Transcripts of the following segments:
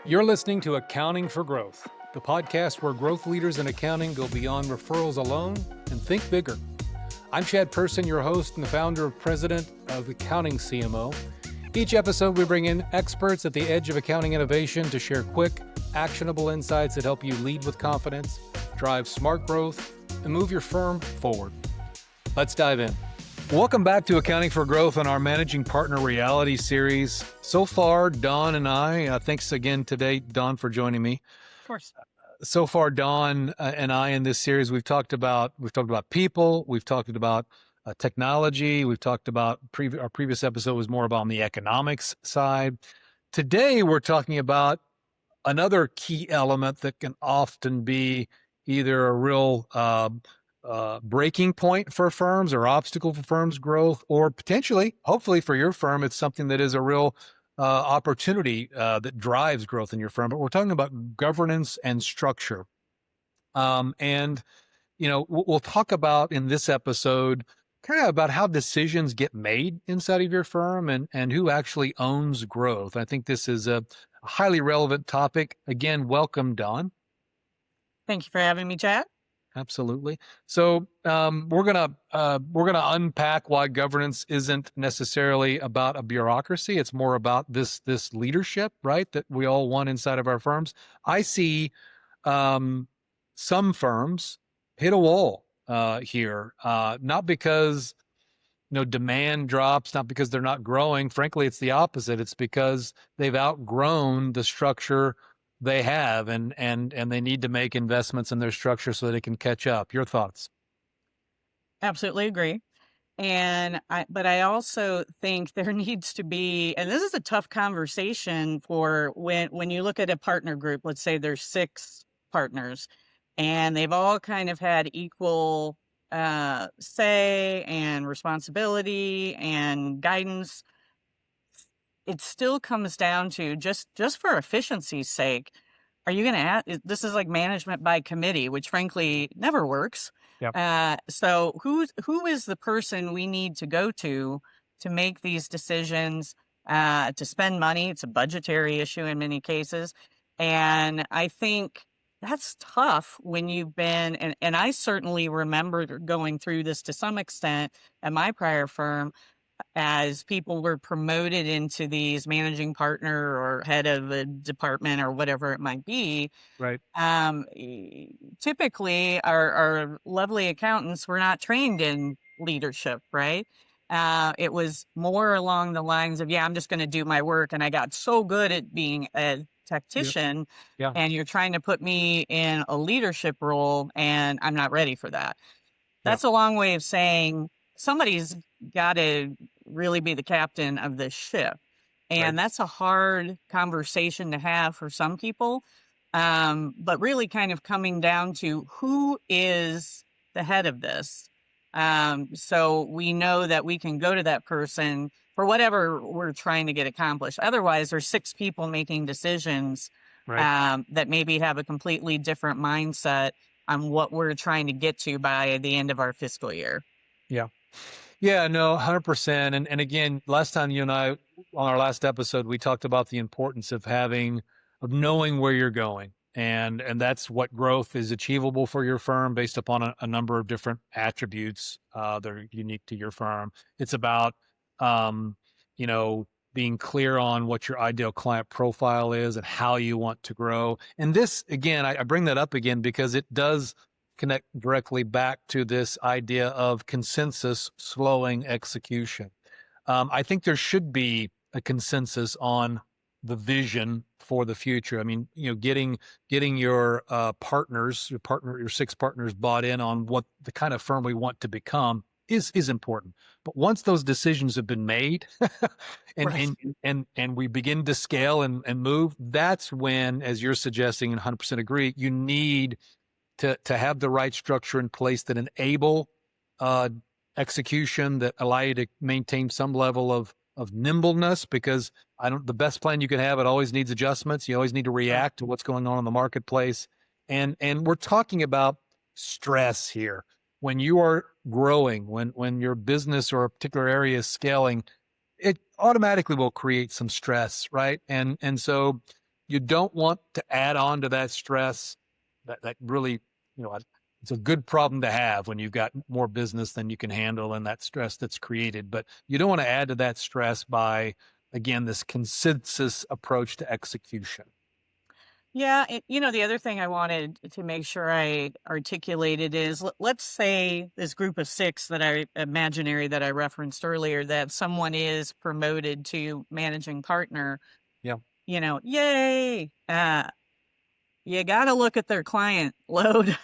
You're listening to Accounting for Growth, the podcast where growth leaders in accounting go beyond referrals alone and think bigger. I'm Chad Person, your host and the founder and president of Accounting CMO. Each episode, we bring in experts at the edge of accounting innovation to share quick, actionable insights that help you lead with confidence, drive smart growth, and move your firm forward. Let's dive in. Welcome back to Accounting for Growth on our Managing Partner Reality series. So far, Dawn and I, thanks again today, Dawn, for joining me. Of course. So far, Dawn and I in this series, we've talked about people, we've talked about technology, we've talked about our previous episode was more about on the economics side. Today, we're talking about another key element that can often be either a real breaking point for firms or obstacle for firms' growth, or potentially, hopefully for your firm, it's something that is a real opportunity that drives growth in your firm. But we're talking about governance and structure. And, you know, we'll talk about in this episode kind of about how decisions get made inside of your firm and who actually owns growth. I think this is a highly relevant topic. Again, welcome, Dawn. Thank you for having me, Chad. Absolutely. So we're gonna unpack why governance isn't necessarily about a bureaucracy. It's more about this leadership, right? That we all want inside of our firms. I see some firms hit a wall here, not because demand drops, not because they're not growing. Frankly, it's the opposite. It's because they've outgrown the structure they have, and they need to make investments in their structure so they can catch up. Your thoughts? Absolutely agree. But I also think there needs to be, and this is a tough conversation for when you look at a partner group, let's say there's 6 partners and they've all kind of had equal say and responsibility and guidance. It still comes down to just for efficiency's sake, are you going to add, this is like management by committee, which frankly never works. Yep. So who is the person we need to go to make these decisions, to spend money? It's a budgetary issue in many cases. And I think that's tough when you've been, and I certainly remember going through this to some extent at my prior firm, as people were promoted into these managing partner or head of a department or whatever it might be. Right. Typically, our lovely accountants were not trained in leadership, right? It was more along the lines of, I'm just going to do my work. And I got so good at being a tactician, Yeah. And you're trying to put me in a leadership role and I'm not ready for that. That's a long way of saying somebody's got to really be the captain of this ship. And that's a hard conversation to have for some people. But really kind of coming down to who is the head of this. So we know that we can go to that person for whatever we're trying to get accomplished. Otherwise, there's 6 people making decisions that maybe have a completely different mindset on what we're trying to get to by the end of our fiscal year. Yeah, no, 100%. And again, last time you and I, on our last episode, we talked about the importance of knowing where you're going. And that's what growth is achievable for your firm based upon a number of different attributes that are unique to your firm. It's about, being clear on what your ideal client profile is and how you want to grow. And this, again, I bring that up again because it does connect directly back to this idea of consensus slowing execution. I think there should be a consensus on the vision for the future. I mean, getting your partners, your 6 partners bought in on what the kind of firm we want to become is important. But once those decisions have been made and we begin to scale and move, that's when, as you're suggesting and 100% agree, you need to have the right structure in place that enable execution, that allow you to maintain some level of nimbleness, because the best plan you can have, it always needs adjustments. You always need to react to what's going on in the marketplace. And we're talking about stress here. When you are growing, when your business or a particular area is scaling, it automatically will create some stress, right? And so you don't want to add on to that stress. That really, it's a good problem to have when you've got more business than you can handle and that stress that's created. But you don't want to add to that stress by, again, this consensus approach to execution. Yeah, the other thing I wanted to make sure I articulated is let's say this group of six that I imaginary that I referenced earlier, that someone is promoted to managing partner, Yeah. yay. You got to look at their client load.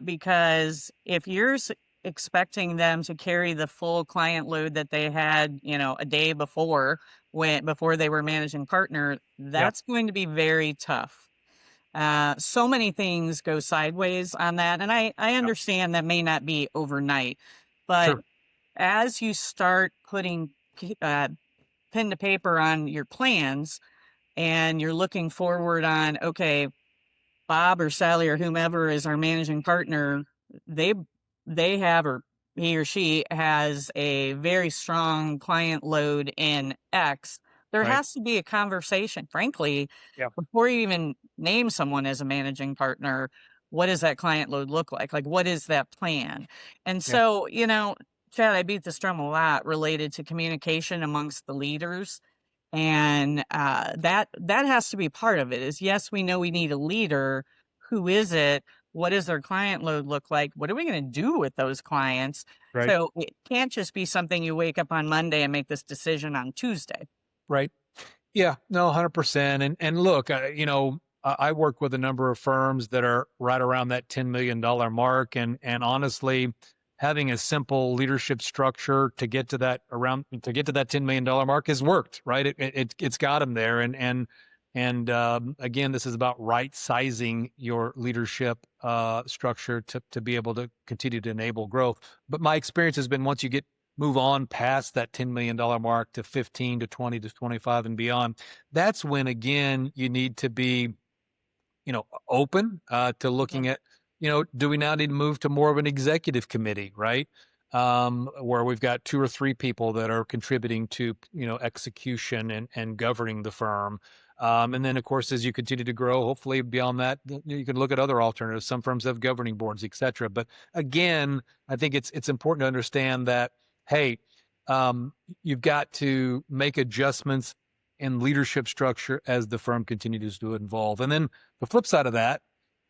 Because if you're expecting them to carry the full client load that they had, a day before before they were managing partner, Yeah. that's going to be very tough. So many things go sideways on that, and I Yeah. understand that may not be overnight, but Sure. as you start putting pen to paper on your plans and you're looking forward on, okay, Bob or Sally or whomever is our managing partner, they they have, or he or she has a very strong client load in X. There Right. has to be a conversation, frankly, Yeah. before you even name someone as a managing partner. What does that client load look like? Like, what is that plan? And Yeah. so, Chad, I beat this drum a lot related to communication amongst the leaders, and that has to be part of it. Is, yes, we know we need a leader. Who is it? What does their client load look like? What are we going to do with those clients? Right. So it can't just be something you wake up on Monday and make this decision on Tuesday. Right. Yeah, no, 100%. And look, I work with a number of firms that are right around that $10 million mark, and honestly, having a simple leadership structure to get to that $10 million mark has worked, right? It's got them there, and again, this is about right sizing your leadership structure to be able to continue to enable growth. But my experience has been once you move on past that $10 million mark to 15 to 20 to 25 and beyond, that's when, again, you need to be, open to looking Mhm. at, do we now need to move to more of an executive committee, right? Where we've got two or three people that are contributing to, execution and governing the firm. And then, of course, as you continue to grow, hopefully beyond that, you can look at other alternatives. Some firms have governing boards, et cetera. But again, I think it's important to understand that, hey, you've got to make adjustments in leadership structure as the firm continues to evolve. And then the flip side of that,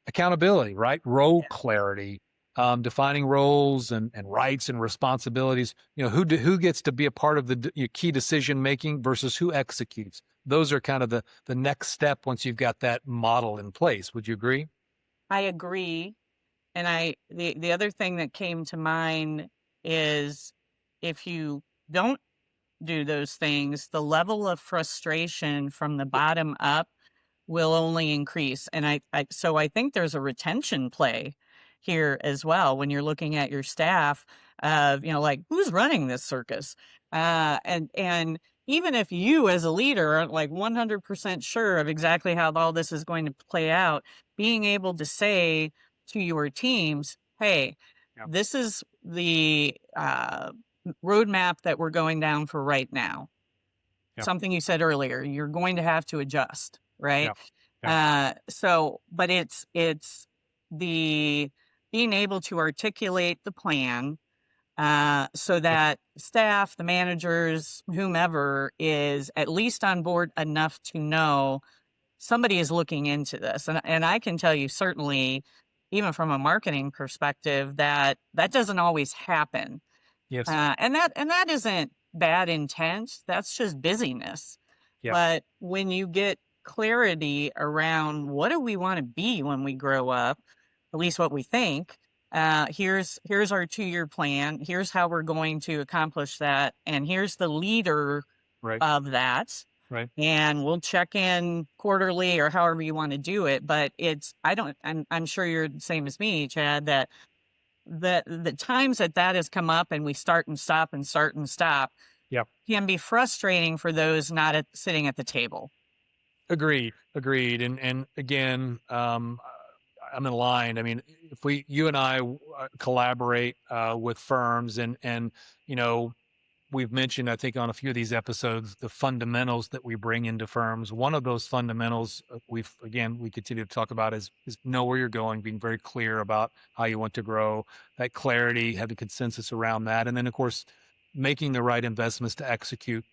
accountability, right? Role clarity, defining roles and rights and responsibilities. Who gets to be a part of the key decision making versus who executes. Those are kind of the next step once you've got that model in place. Would you agree? I agree. And the other thing that came to mind is, if you don't do those things, the level of frustration from the Yeah. bottom up will only increase. And so I think there's a retention play here as well when you're looking at your staff of, like, who's running this circus? And even if you as a leader aren't like 100% sure of exactly how all this is going to play out, being able to say to your teams, hey, Yeah. this is the roadmap that we're going down for right now. Yeah. Something you said earlier, you're going to have to adjust, right? Yeah. Yeah. But it's the being able to articulate the plan, so Yeah. that staff, the managers, whomever is at least on board enough to know somebody is looking into this. And I can tell you, certainly, even from a marketing perspective, that doesn't always happen. Yes. And that isn't bad intent. That's just busyness. Yeah. But when you get clarity around what do we want to be when we grow up, at least what we think, here's our 2-year plan. Here's how we're going to accomplish that, and here's the leader Right. of that. Right. And we'll check in quarterly or however you want to do it. But it's I don't I'm sure you're the same as me, Chad, that the times that has come up and we start and stop and start and stop Yeah. can be frustrating for those not sitting at the table. Agreed. Agreed. And again, I'm in line. I mean, if you and I collaborate with firms, and you know we've mentioned, I think, on a few of these episodes, the fundamentals that we bring into firms. One of those fundamentals we continue to talk about is know where you're going, being very clear about how you want to grow, that clarity, having consensus around that. And then, of course, making the right investments to execute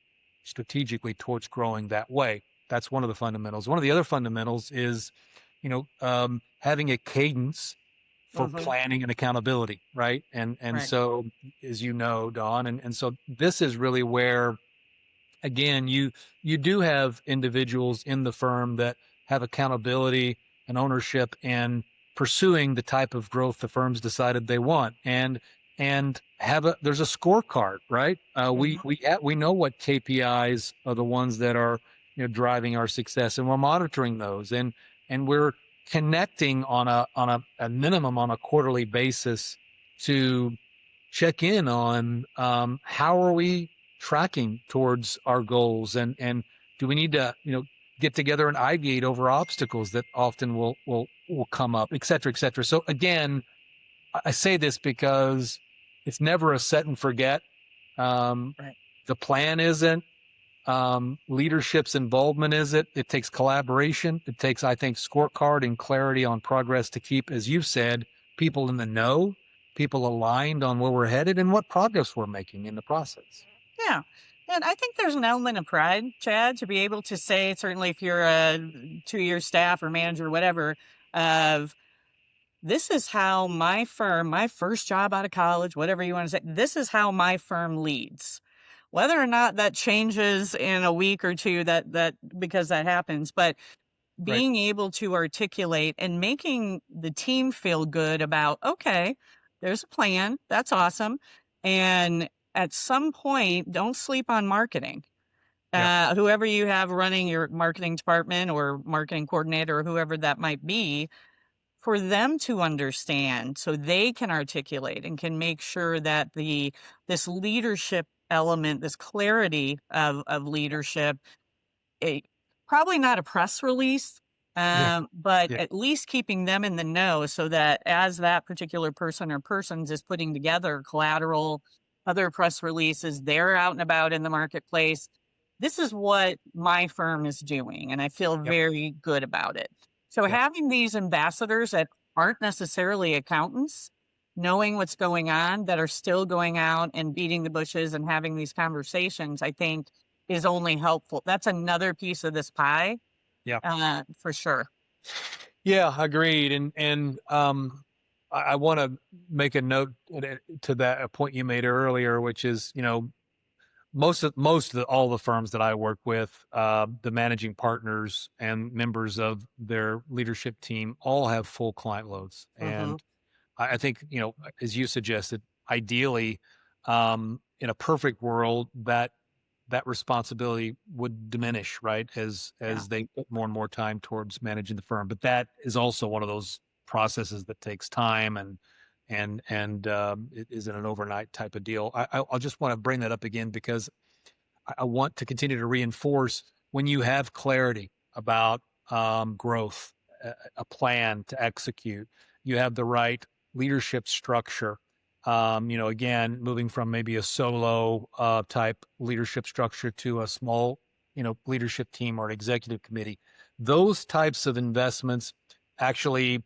strategically towards growing that way. That's one of the fundamentals. One of the other fundamentals is, having a cadence for Mm-hmm. planning and accountability, right? And Right. so, as you know, Don, and so this is really where, again, you do have individuals in the firm that have accountability and ownership in pursuing the type of growth the firm's decided they want, and there's a scorecard, right? Mm-hmm. We know what KPIs are the ones that are driving our success, and we're monitoring those, and we're connecting on a minimum on a quarterly basis to check in on how are we tracking towards our goals, and do we need to get together and ideate over obstacles that often will come up, et cetera, et cetera. So again, I say this because it's never a set and forget. Right. The plan isn't. Leadership's involvement is it. It takes collaboration. It takes, I think, scorecard and clarity on progress to keep, as you've said, people in the know, people aligned on where we're headed and what progress we're making in the process. Yeah. And I think there's an element of pride, Chad, to be able to say, certainly if you're a 2-year staff or manager, whatever, of this is how my firm, my first job out of college, whatever you want to say, this is how my firm leads. Whether or not that changes in a week or two, that because that happens, but Right. being able to articulate and making the team feel good about, okay, there's a plan. That's awesome. And at some point, don't sleep on marketing. Yep. Whoever you have running your marketing department or marketing coordinator or whoever that might be, for them to understand so they can articulate and can make sure that this leadership element, this clarity of leadership, a probably not a press release, Yeah. but Yeah. at least keeping them in the know so that as that particular person or persons is putting together collateral, other press releases, they're out and about in the marketplace. This is what my firm is doing, and I feel Yep. very good about it. So Yep. having these ambassadors that aren't necessarily accountants, knowing what's going on, that are still going out and beating the bushes and having these conversations, I think is only helpful. That's another piece of this pie, Yeah. for sure. Yeah. Agreed. And I want to make a note to that a point you made earlier, which is all the firms that I work with, the managing partners and members of their leadership team all have full client loads. Mhm. And I think, as you suggested, ideally, in a perfect world, that responsibility would diminish, right? Yeah, As they put more and more time towards managing the firm. But that is also one of those processes that takes time and it isn't an overnight type of deal. I'll just want to bring that up again because I want to continue to reinforce when you have clarity about growth, a plan to execute, you have the right leadership structure. Again, moving from maybe a solo type leadership structure to a small, leadership team or an executive committee. Those types of investments actually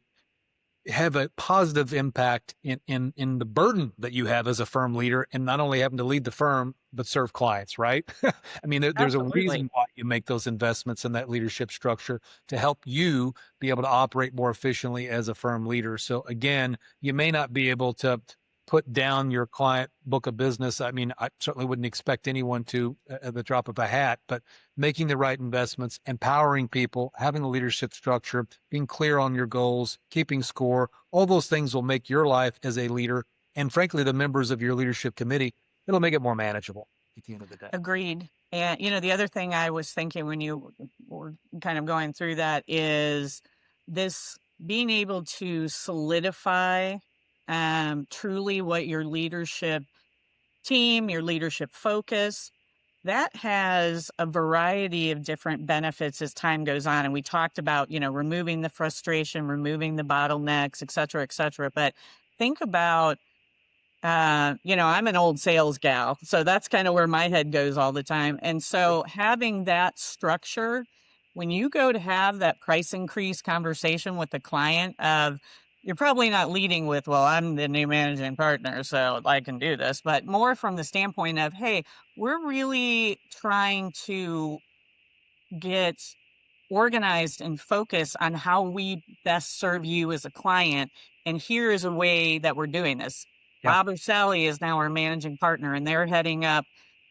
have a positive impact in the burden that you have as a firm leader, and not only having to lead the firm but serve clients, right? I mean, there's a absolutely. reason why you make those investments in that leadership structure to help you be able to operate more efficiently as a firm leader. So again, you may not be able to put down your client book of business. I mean, I certainly wouldn't expect anyone to at the drop of a hat, but making the right investments, empowering people, having a leadership structure, being clear on your goals, keeping score, all those things will make your life as a leader, and frankly, the members of your leadership committee, it'll make it more manageable at the end of the day. Agreed. And the other thing I was thinking when you were kind of going through that is this being able to solidify truly what your leadership team, your leadership focus, that has a variety of different benefits as time goes on. And we talked about, removing the frustration, removing the bottlenecks, et cetera, et cetera. But think about I'm an old sales gal, so that's kind of where my head goes all the time. And so having that structure, when you go to have that price increase conversation with the client of, you're probably not leading with, well, I'm the new managing partner, so I can do this, but more from the standpoint of, hey, we're really trying to get organized and focus on how we best serve you as a client. And here is a way that we're doing this. Yeah, Bob or Sally is now our managing partner, and they're heading up.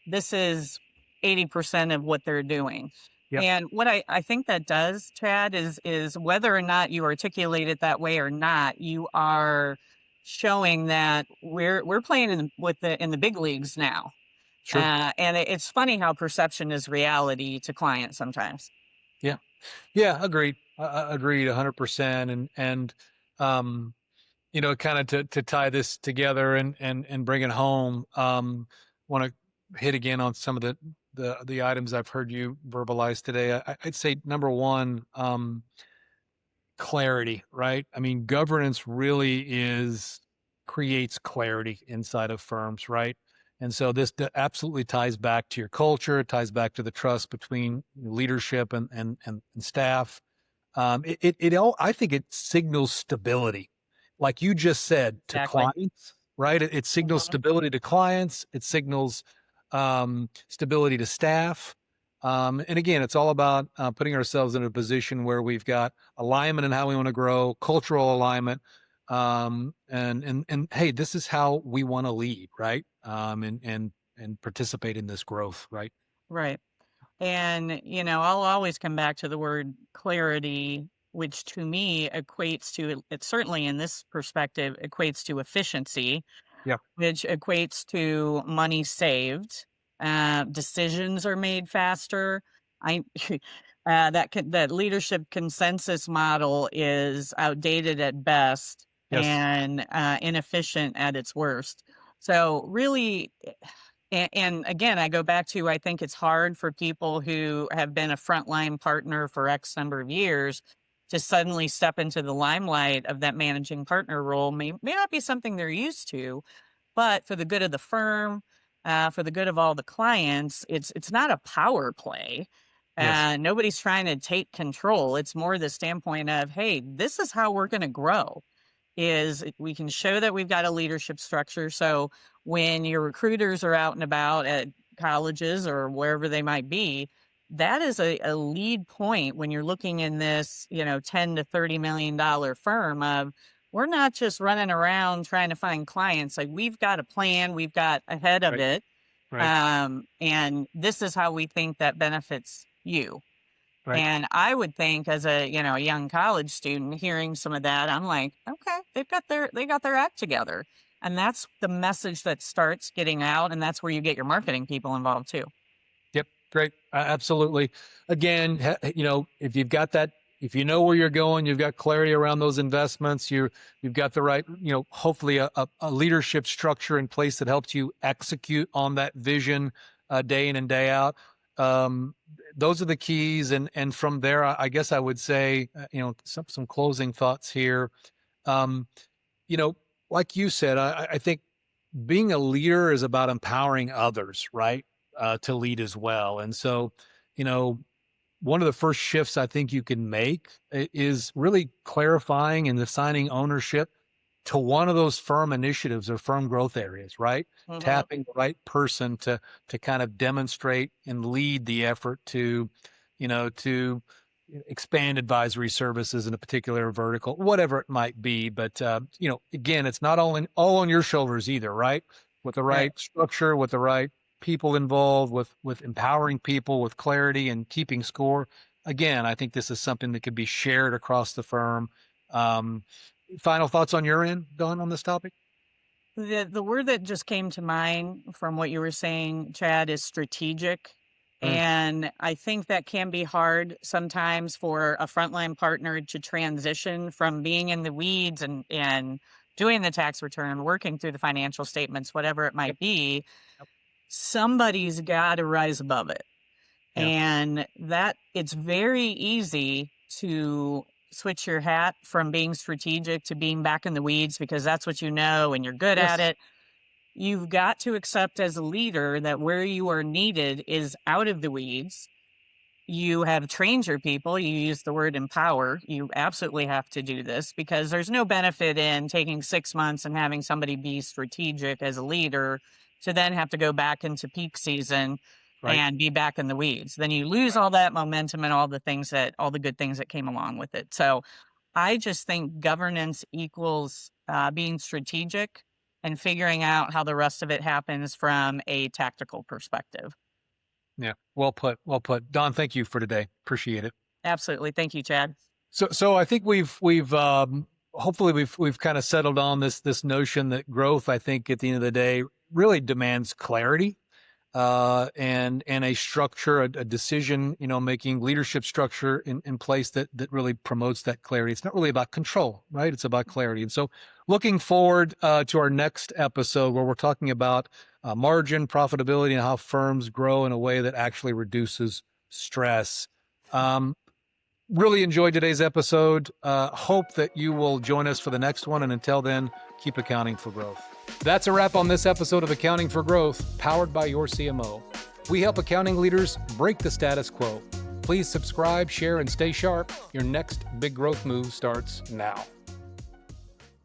This is 80% of what they're doing. yeah, And what I think that does, Chad, is whether or not you articulate it that way or not, you are showing that we're playing in the big leagues now. sure. And it's funny how perception is reality to clients sometimes. Yeah. Yeah, agreed. Agreed 100%. Um, kind of to tie this together and bring it home, want to hit again on some of the items I've heard you verbalize today. I'd say number one, clarity, right? I mean, governance really creates clarity inside of firms, right? And so this absolutely ties back to your culture, it ties back to the trust between leadership and staff. It all, I think it signals stability, like you just said, to Exactly. clients, right? It signals Mhm. stability to clients. It signals stability to staff. And again, it's all about putting ourselves in a position where we've got alignment in how we want to grow, cultural alignment, and hey, this is how we want to lead, right? And participate in this growth, right? Right. And, I'll always come back to the word clarity, which to me equates to, it certainly in this perspective, equates to efficiency, Yeah. which equates to money saved. Decisions are made faster. I that leadership consensus model is outdated at best Yes. and inefficient at its worst. So really, and again, I go back to, I think it's hard for people who have been a frontline partner for X number of years to suddenly step into the limelight of that managing partner role. May not be something they're used to, but for the good of the firm, for the good of all the clients, it's not a power play. Yes. Nobody's trying to take control. It's more the standpoint of, hey, this is how we're going to grow. Is we can show that we've got a leadership structure. So when your recruiters are out and about at colleges or wherever they might be, that is a lead point when you're looking in this, 10 to $30 million firm of, we're not just running around trying to find clients. Like, we've got a plan, we've got ahead of Right. it. Right. And this is how we think that benefits you. Right. And I would think as a young college student hearing some of that, I'm like, okay, they got their act together. And that's the message that starts getting out. And that's where you get your marketing people involved too. Yep. Great. Absolutely. Again, if you've got that, if you know where you're going, you've got clarity around those investments, you've got the right, hopefully a leadership structure in place that helps you execute on that vision day in and day out. Those are the keys. And from there, I guess I would say, some closing thoughts here. Um, you know, like you said, I think being a leader is about empowering others, right? To lead as well. And so, you know, one of the first shifts I think you can make is really clarifying and assigning ownership to one of those firm initiatives or firm growth areas, right? Hmm. Tapping the right person to kind of demonstrate and lead the effort to expand advisory services in a particular vertical, whatever it might be. But again, it's not all on your shoulders either, right? With the Right. right structure, with the right people involved, with empowering people, with clarity and keeping score. Again, I think this is something that could be shared across the firm. Um, Final thoughts on your end, Don, on this topic? The word that just came to mind from what you were saying, Chad, is strategic. Mm, And I think that can be hard sometimes for a frontline partner to transition from being in the weeds and doing the tax return, working through the financial statements, whatever it yep, might be. yep, Somebody's got to rise above it. yeah, And that it's very easy to switch your hat from being strategic to being back in the weeds because that's what you know and you're good at yes, it. you've got to accept as a leader that where you are needed is out of the weeds. You have trained your people. You use the word empower. You absolutely have to do this because there's no benefit in taking 6 months and having somebody be strategic as a leader to then have to go back into peak season Right. and be back in the weeds. Then you lose all that momentum and all the good things that came along with it. So I just think governance equals being strategic and figuring out how the rest of it happens from a tactical perspective. Yeah. Well put. Well put. Don, thank you for today. Appreciate it. Absolutely. Thank you, Chad. So I think we've hopefully we've kind of settled on this notion that growth, I think at the end of the day, really demands clarity, and a structure, a decision, making leadership structure in place that really promotes that clarity. It's not really about control, right? It's about clarity. And so looking forward to our next episode where we're talking about margin, profitability, and how firms grow in a way that actually reduces stress. Really enjoyed today's episode. Hope that you will join us for the next one. And until then, keep accounting for growth. That's a wrap on this episode of Accounting for Growth, powered by your CMO. We help accounting leaders break the status quo. Please subscribe, share, and stay sharp. Your next big growth move starts now.